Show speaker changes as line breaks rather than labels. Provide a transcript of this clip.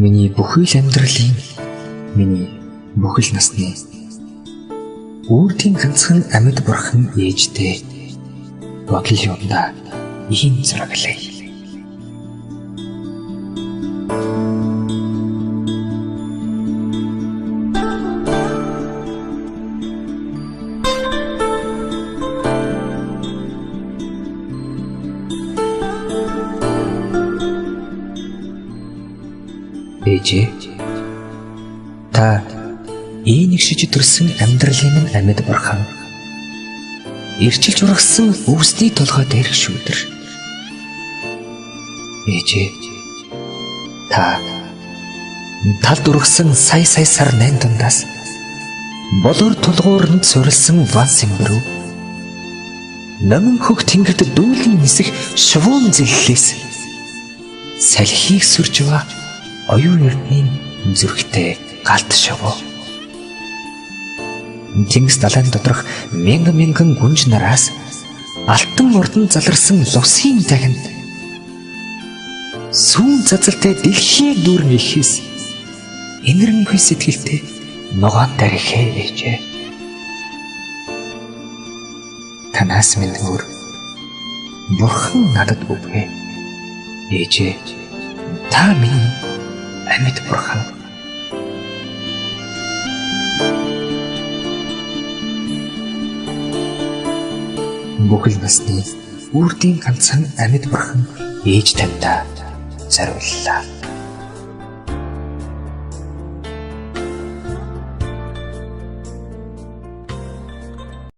Миний бүхэл амьдралын, миний бүхэл насны үрдийн ганцхан амьд бурхан ээжтэй бодол юмдаа ийм зураглая. Ээжээ, та нэгшиж төрсөн амьдралын минь амьд бурхан, ирчилж ургасан өвсний толгой дээрх шүүдэр. Ээжээ, та талд ургасан сая сар найн дундаас болор тулгууранд суурилсан ван сэмбэрүү, намын хөх тэнгэрд дүүлэн нисэх швуун зиллээс салхийг сүрж ба оюун эрдний зүрхтэй галт шавуу. Тэнгис далайн доторх мянган гүнж нараас алтан урдан заларсан лувсын дахинд сүүн цацалтай дэлхийг дүүрэн ихэс энэрэнгүй сэтгэлтэй ногоон дарихээ ээжээ. Танаас минь өөр бурхан надад өгөө. Ээжээ, та минь амьд бурхан. Бүхэл насны үрдийн ганцхан амьд бурхан ээж таньдаа зориуллаа.